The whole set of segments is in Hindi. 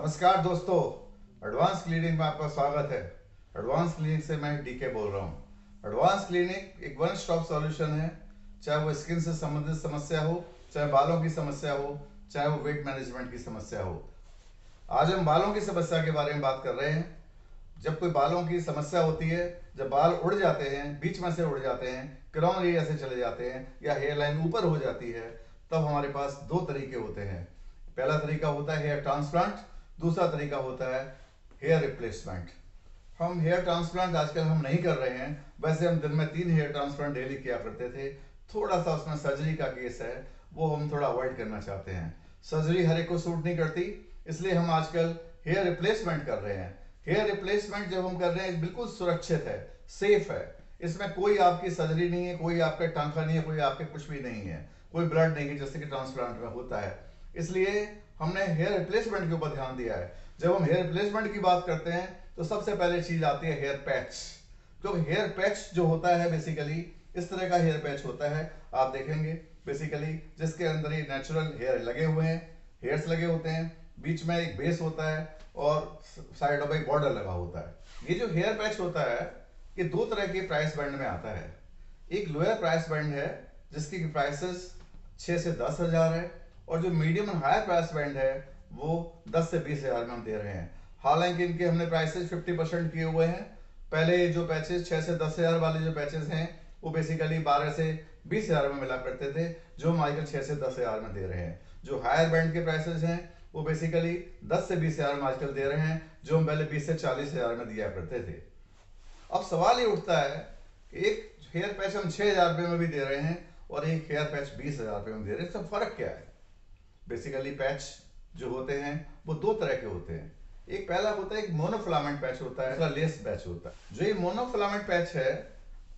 नमस्कार दोस्तों, एडवांस क्लिनिक में आपका स्वागत है। एडवांस क्लिनिक से मैं डीके बोल रहा हूँ। एडवांस क्लिनिक एक वन स्टॉप सॉल्यूशन है, चाहे वो स्किन से संबंधित समस्या हो, चाहे बालों की समस्या हो, चाहे वो वेट मैनेजमेंट की समस्या हो। आज हम बालों की समस्या के बारे में बात कर रहे हैं। जब कोई बालों की समस्या होती है, जब बाल उड़ जाते हैं, बीच में से उड़ जाते हैं, क्राउन एरिया से चले जाते हैं या हेयर लाइन ऊपर हो जाती है, तब हमारे पास दो तरीके होते हैं। पहला तरीका होता है हेयर ट्रांसप्लांट, दूसरा तरीका होता है हेयर रिप्लेसमेंट। हम हेयर ट्रांसप्लांट आजकल हम नहीं कर रहे हैं। वैसे हम दिन में 3 हेयर ट्रांसप्लांट डेली किया करते थे। थोड़ा सा उसमें सर्जरी का केस है, वो हम थोड़ा अवॉइड करना चाहते हैं। सर्जरी हर एक को सूट नहीं करती, इसलिए हम आजकल हेयर रिप्लेसमेंट कर रहे हैं। हेयर रिप्लेसमेंट जब हम कर रहे हैं बिल्कुल सुरक्षित है, सेफ है। इसमें कोई आपकी सर्जरी नहीं है, कोई आपका टांका नहीं है, कोई आपके कुछ भी नहीं है, कोई ब्लड नहीं है जैसे कि ट्रांसप्लांट में होता है। इसलिए हमने हेयर रिप्लेसमेंट के ऊपर ध्यान दिया है। जब हम हेयर रिप्लेसमेंट की बात करते हैं तो सबसे पहले चीज आती है हेयर पैच। तो हेयर पैच जो होता है बेसिकली इस तरह का हेयर पैच होता है, आप देखेंगे बेसिकली, जिसके अंदर ये नेचुरल हेयर लगे हुए हैं, हेयर्स लगे होते हैं, बीच में एक बेस होता है और साइड में एक बॉर्डर लगा होता है। ये जो हेयर पैच होता है ये दो तरह के प्राइस बैंड में आता है। एक लोअर प्राइस बैंड है जिसकी प्राइसेस 6 से 10 हजार है, और जो medium and higher price band है वो 10 से 20 हजार में हम दे रहे हैं। हालांकि इनके हमने प्राइसेस 50% किए हुए हैं। पहले जो पैचेस 6 से 10 हजार वाले जो पैचेस हैं वो बेसिकली 12 से 20 हजार में मिला करते थे, जो हम आजकल 6 से 10 हजार में दे रहे हैं। जो हायर बैंड के प्राइसेस हैं वो बेसिकली 10 से 20 हजार में आजकल दे रहे हैं, जो हम पहले 20 से 40 हजार में दिया करते थे। अब सवाल ये उठता है कि एक हेयर पैच हम 6 हजार रुपये में भी दे रहे हैं और एक हेयर पैच 20 हजार रुपये में दे रहे हैं, इसका फर्क क्या है? बेसिकली पैच जो होते हैं वो दो तरह के होते हैं। एक पहला होता है एक मोनोफिलामेंट पैच होता है, दूसरा लेस पैच होता है। जो ये मोनोफिलामेंट पैच है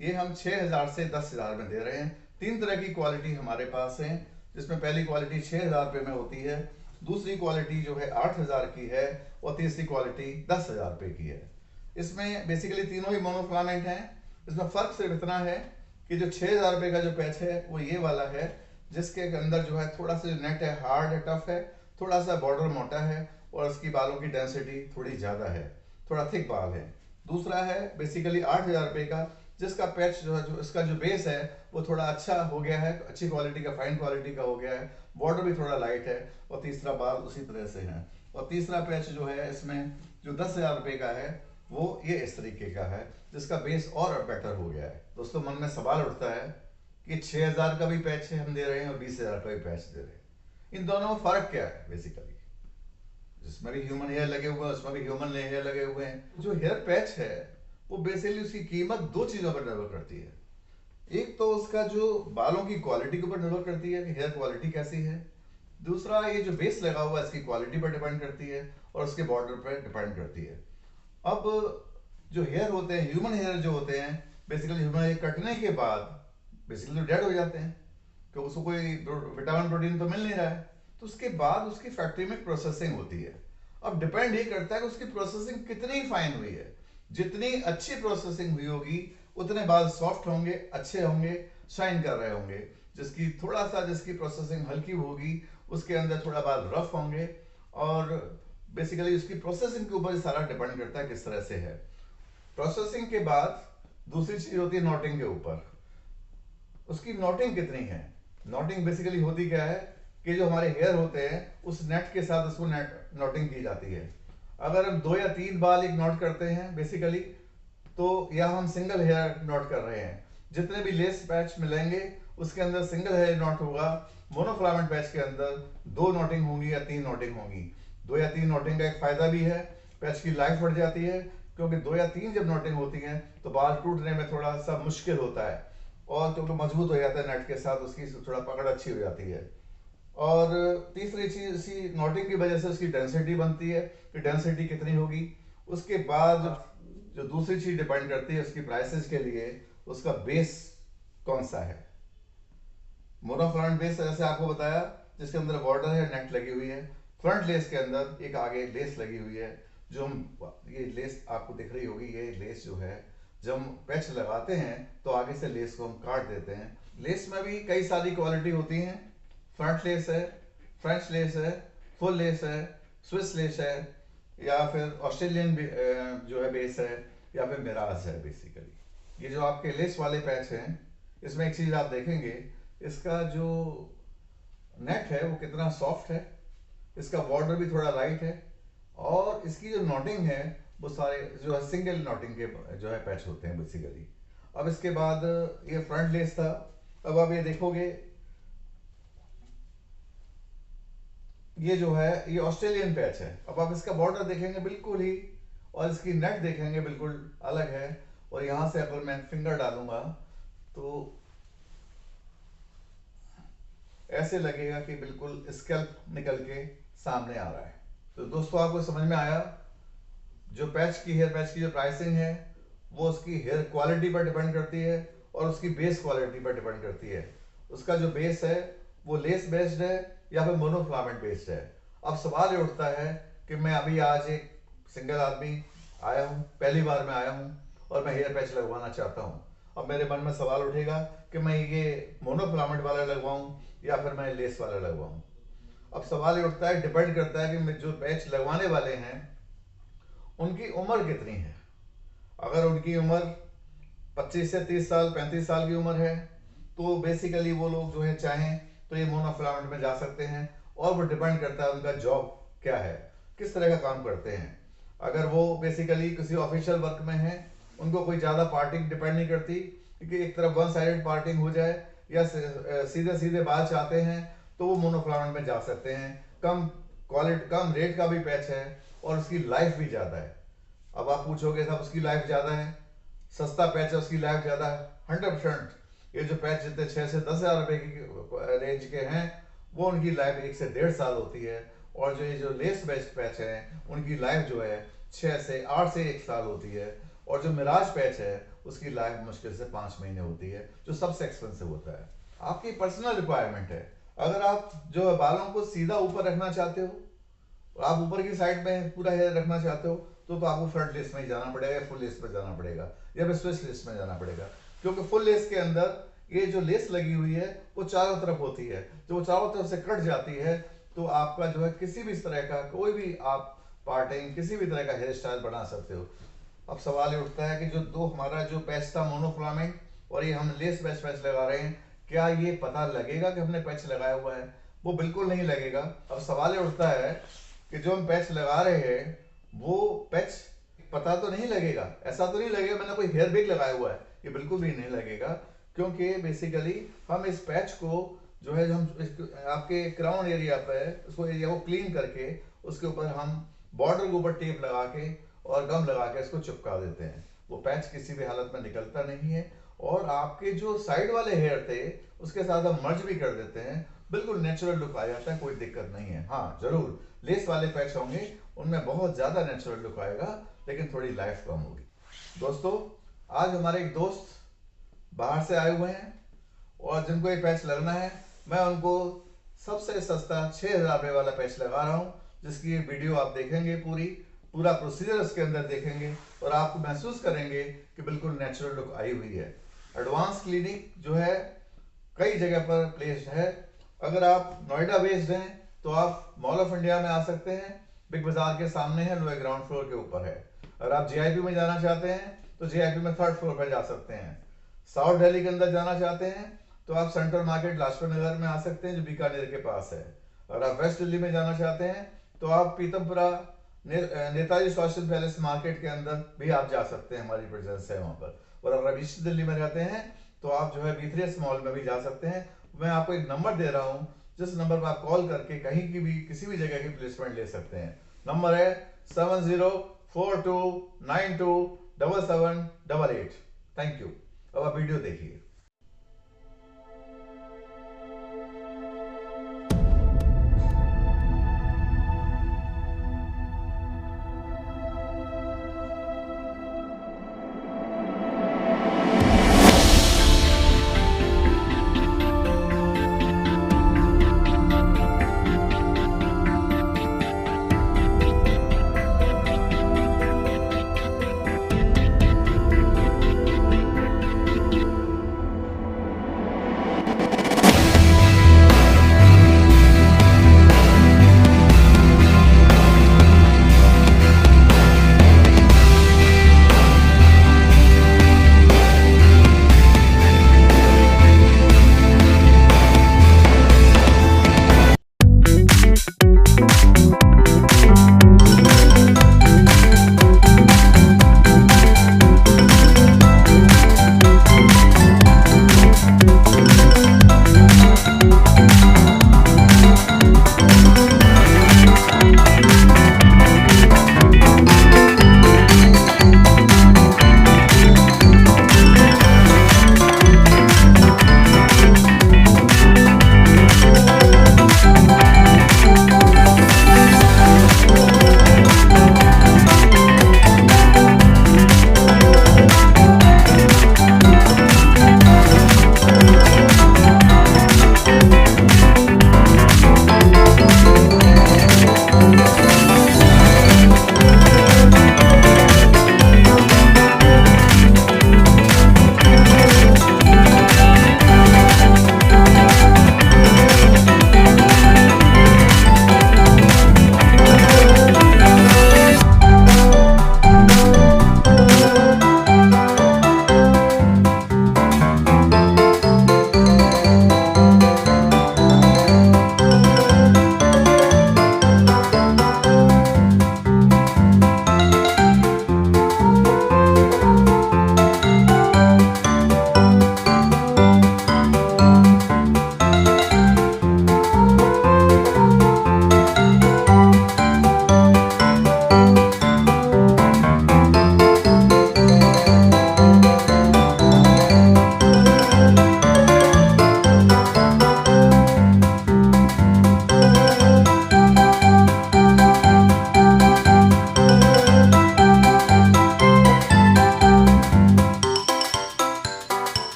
ये हम 6 हजार से 10 हजार में दे रहे हैं। 3 तरह की क्वालिटी हमारे पास है, जिसमें पहली क्वालिटी 6 हजार रुपये में होती है, दूसरी क्वालिटी जो है 8 हजार की है, और तीसरी क्वालिटी 10 हजार रुपये की है। इसमें बेसिकली तीनों ही मोनोफिलामेंट हैं। इसमें फर्क सिर्फ इतना है कि जो 6 हजार रुपये का जो पैच है वो ये वाला है, जिसके अंदर जो है थोड़ा सा नेट है, हार्ड है, टफ है, थोड़ा सा बॉर्डर मोटा है, और उसकी बालों की डेंसिटी थोड़ी ज़्यादा है, थोड़ा थिक बाल है। दूसरा है बेसिकली 8 हजार रुपये का, जिसका पैच जो है, जो इसका जो बेस है वो थोड़ा अच्छा हो गया है, अच्छी क्वालिटी का, फाइन क्वालिटी का हो गया है, बॉर्डर भी थोड़ा लाइट है, और तीसरा बाल उसी तरह से है। और तीसरा पैच जो है इसमें जो 10 हजार रुपये का है वो ये इस तरीके का है, जिसका बेस और बेटर हो गया है। दोस्तों मन में सवाल उठता है कि 6 हजार का भी पैच हम दे रहे हैं और 20 हजार का भी पैच दे रहे हैं, इन दोनों में फर्क क्या है? बेसिकली जिसमें भी ह्यूमन हेयर लगे हुए हैं उसमें भी ह्यूमन हेयर लगे हुए हैं। जो हेयर पैच है वो बेसिकली उसकी कीमत दो चीजों पर निर्भर करती है। एक तो उसका जो बालों की क्वालिटी के ऊपर निर्भर करती है कि हेयर क्वालिटी कैसी है। दूसरा ये जो बेस लगा हुआ है इसकी क्वालिटी पर डिपेंड करती है, और उसके बॉर्डर पर डिपेंड करती है। अब जो हेयर होते हैं, ह्यूमन हेयर जो होते हैं, बेसिकली ह्यूमन हेयर कटने के बाद बेसिकली डेड हो जाते हैं, क्योंकि उसको कोई विटामिन प्रोटीन तो मिल नहीं रहा है। तो उसके बाद उसकी फैक्ट्री में प्रोसेसिंग होती है। अब डिपेंड ये करता है कि उसकी प्रोसेसिंग कितनी फाइन हुई है। जितनी अच्छी प्रोसेसिंग हुई होगी उतने बाल सॉफ्ट होंगे, अच्छे होंगे, शाइन कर रहे होंगे। जिसकी प्रोसेसिंग हल्की होगी उसके अंदर थोड़ा बाल रफ होंगे। और बेसिकली उसकी प्रोसेसिंग के ऊपर सारा डिपेंड करता है किस तरह से है। प्रोसेसिंग के बाद दूसरी चीज होती है नॉटिंग के ऊपर, उसकी नॉटिंग कितनी है। नॉटिंग बेसिकली होती क्या है कि जो हमारे हेयर होते हैं उस नेट के साथ उसको नेट नॉटिंग की जाती है। अगर हम 2 या 3 बाल एक नॉट करते हैं बेसिकली, तो या हम सिंगल हेयर नॉट कर रहे हैं। जितने भी लेस पैच मिलेंगे उसके अंदर सिंगल हेयर नॉट होगा। मोनोफिलामेंट पैच के अंदर 2 नॉटिंग होंगी या 3 नॉटिंग होंगी। 2 या 3 नॉटिंग का एक फायदा भी है, पैच की लाइफ बढ़ जाती है, क्योंकि 2 या 3 जब नॉटिंग होती है तो बाल टूटने में थोड़ा सा मुश्किल होता है, और क्योंकि मजबूत हो जाता है नेट के साथ, उसकी थोड़ा पकड़ अच्छी हो जाती है। और तीसरी चीज इसी नोटिंग की वजह से उसकी डेंसिटी बनती है कि डेंसिटी कितनी होगी। उसके बाद जो दूसरी चीज डिपेंड करती है उसकी प्राइसेस के लिए, उसका बेस कौन सा है। मोनोफ्रंट बेस जैसे आपको बताया, जिसके अंदर बॉर्डर है, नेट लगी हुई है। फ्रंट लेस के अंदर एक आगे लेस लगी हुई है, जो हम ये लेस आपको दिख रही होगी, ये लेस जो है जब हम पैच लगाते हैं तो आगे से लेस को हम काट देते हैं। लेस में भी कई सारी क्वालिटी होती हैं। फ्रंट लेस है, फ्रेंच लेस है, फुल लेस है, स्विस लेस है, या फिर ऑस्ट्रेलियन जो है बेस है, या फिर मिराज है। बेसिकली ये जो आपके लेस वाले पैच हैं, इसमें एक चीज़ आप देखेंगे, इसका जो नेट है वो कितना सॉफ्ट है, इसका बॉर्डर भी थोड़ा लाइट है, और इसकी जो नॉटिंग है वो सारे जो है सिंगल नॉटिंग के जो है पैच होते हैं बेसिकली। अब इसके बाद ये फ्रंट लेस था। अब आप ये देखोगे, ये जो है ये ऑस्ट्रेलियन पैच है। अब आप इसका बॉर्डर देखेंगे बिल्कुल ही, और इसकी नेट देखेंगे बिल्कुल अलग है। और यहां से अगर मैं फिंगर डालूंगा तो ऐसे लगेगा कि बिल्कुल स्कैल्प निकल के सामने आ रहा है। तो दोस्तों आपको समझ में आया, जो हेयर पैच की जो प्राइसिंग है वो उसकी हेयर क्वालिटी पर डिपेंड करती है और उसकी बेस क्वालिटी पर डिपेंड करती है। उसका जो बेस है वो लेस बेस्ड है या फिर मोनोफिलामेंट बेस्ड है। अब सवाल ये उठता है कि मैं अभी आज एक सिंगल आदमी आया हूँ, पहली बार मैं आया हूँ और मैं हेयर पैच लगवाना चाहता हूँ। अब मेरे मन में सवाल उठेगा कि मैं ये मोनोफिलामेंट वाला लगवाऊं या फिर मैं लेस वाला लगवाऊं। अब सवाल ये उठता है, डिपेंड करता है कि जो पैच लगवाने वाले हैं उनकी उम्र कितनी है। अगर उनकी उम्र 25 से 30 साल 35 साल की उम्र है तो बेसिकली वो लोग जो है चाहें तो ये मोनोफिलामेंट में जा सकते हैं। और वो डिपेंड करता है उनका जॉब क्या है, किस तरह का काम करते हैं। अगर वो बेसिकली किसी ऑफिशियल वर्क में है, उनको कोई ज़्यादा पार्टिंग डिपेंड नहीं करती, क्योंकि एक तरफ वन साइडेड पार्टिंग हो जाए, या सीधे सीधे बाल चाहते हैं तो वो मोनोफिलामेंट में जा सकते हैं। कम क्वालिटी कम रेट का भी पैच है और उसकी लाइफ भी ज़्यादा है। अब आप पूछोगे साहब उसकी लाइफ ज़्यादा है, सस्ता पैच है उसकी लाइफ ज़्यादा है। 100%। ये जो पैच जितने 6 से 10 हज़ार रुपए की रेंज के हैं वो उनकी लाइफ 1 से 1.5 साल होती है। और जो ये जो लेस बेस्ड पैच है उनकी लाइफ जो है 6 से 8 से 1 साल होती है। और जो मिराज पैच है उसकी लाइफ मुश्किल से 5 महीने होती है, जो सबसे एक्सपेंसिव होता है। आपकी पर्सनल रिक्वायरमेंट है। अगर आप जो है बालों को सीधा ऊपर रखना चाहते हो, आप ऊपर की साइड में पूरा हेयर रखना चाहते हो तो आपको फ्रंट लेस में ही जाना पड़ेगा, फुल लेस में जाना पड़ेगा, या फिर स्विच लेस में जाना पड़ेगा। क्योंकि फुल लेस के अंदर ये जो लेस लगी हुई है वो चारों तरफ होती है, जो वो चारों तरफ से कट जाती है तो आपका जो है किसी भी तरह का कोई भी आप पार्टिंग किसी भी तरह का हेयर स्टाइल बना सकते हो। अब सवाल ये उठता है कि जो दो हमारा जो पैच था मोनोफिलामेंट और ये हम लेस पैच लगा रहे हैं, क्या ये पता लगेगा कि हमने पैच लगाया हुआ है? वो बिल्कुल नहीं लगेगा। अब सवाल ये उठता है कि जो हम पैच लगा रहे हैं वो पैच पता तो नहीं लगेगा, ऐसा तो नहीं लगेगा मैंने कोई हेयर बैग लगाया हुआ है, ये बिल्कुल भी नहीं लगेगा। क्योंकि बेसिकली हम इस पैच को जो है हम आपके क्राउन एरिया पे उसको एरिया को क्लीन करके उसके ऊपर हम बॉर्डर के ऊपर टेप लगा के और गम लगा के इसको चिपका देते हैं। वो पैच किसी भी हालत में निकलता नहीं है। और आपके जो साइड वाले हेयर थे उसके साथ हम मर्ज भी कर देते हैं, बिल्कुल नेचुरल लुक आ जाता है, कोई दिक्कत नहीं है। हाँ जरूर लेस वाले पैच होंगे उनमें बहुत ज्यादा नेचुरल लुक आएगा, लेकिन थोड़ी लाइफ कम होगी। दोस्तों आज हमारे एक दोस्त बाहर से आए हुए हैं और जिनको ये पैच लगना है, मैं उनको सबसे सस्ता 6,000 रुपये वाला पैच लगा रहा हूँ, जिसकी ये वीडियो आप देखेंगे, पूरा प्रोसीजर उसके अंदर देखेंगे और आप महसूस करेंगे कि बिल्कुल नेचुरल लुक आई हुई है। एडवांस क्लिनिक जो है कई जगह पर प्लेस्ड है। अगर आप नोएडा बेस्ड हैं तो आप मॉल ऑफ इंडिया में आ सकते हैं, बिग बाजार के सामने है, लोअर ग्राउंड फ्लोर के ऊपर है। अगर आप जेआईपी में जाना चाहते हैं तो जेआईपी में 3rd फ्लोर पर जा सकते हैं। साउथ दिल्ली के अंदर जाना चाहते हैं तो आप सेंट्रल मार्केट लाजपत नगर में आ सकते हैं, जो बीकानेर के पास है। अगर आप वेस्ट दिल्ली में जाना चाहते हैं तो आप पीतमपुरा नेताजी सुभाष पैलेस मार्केट के अंदर भी आप जा सकते हैं, हमारी प्रेजेंस है वहां पर। और अगर आप ईस्ट दिल्ली में रहते हैं तो आप जो है B3S मॉल में भी जा सकते हैं। मैं आपको एक नंबर दे रहा हूं, जिस नंबर पर आप कॉल करके कहीं की भी किसी भी जगह की प्लेसमेंट ले सकते हैं। नंबर है 7042927788। Thank you. अब आप वीडियो देखिए।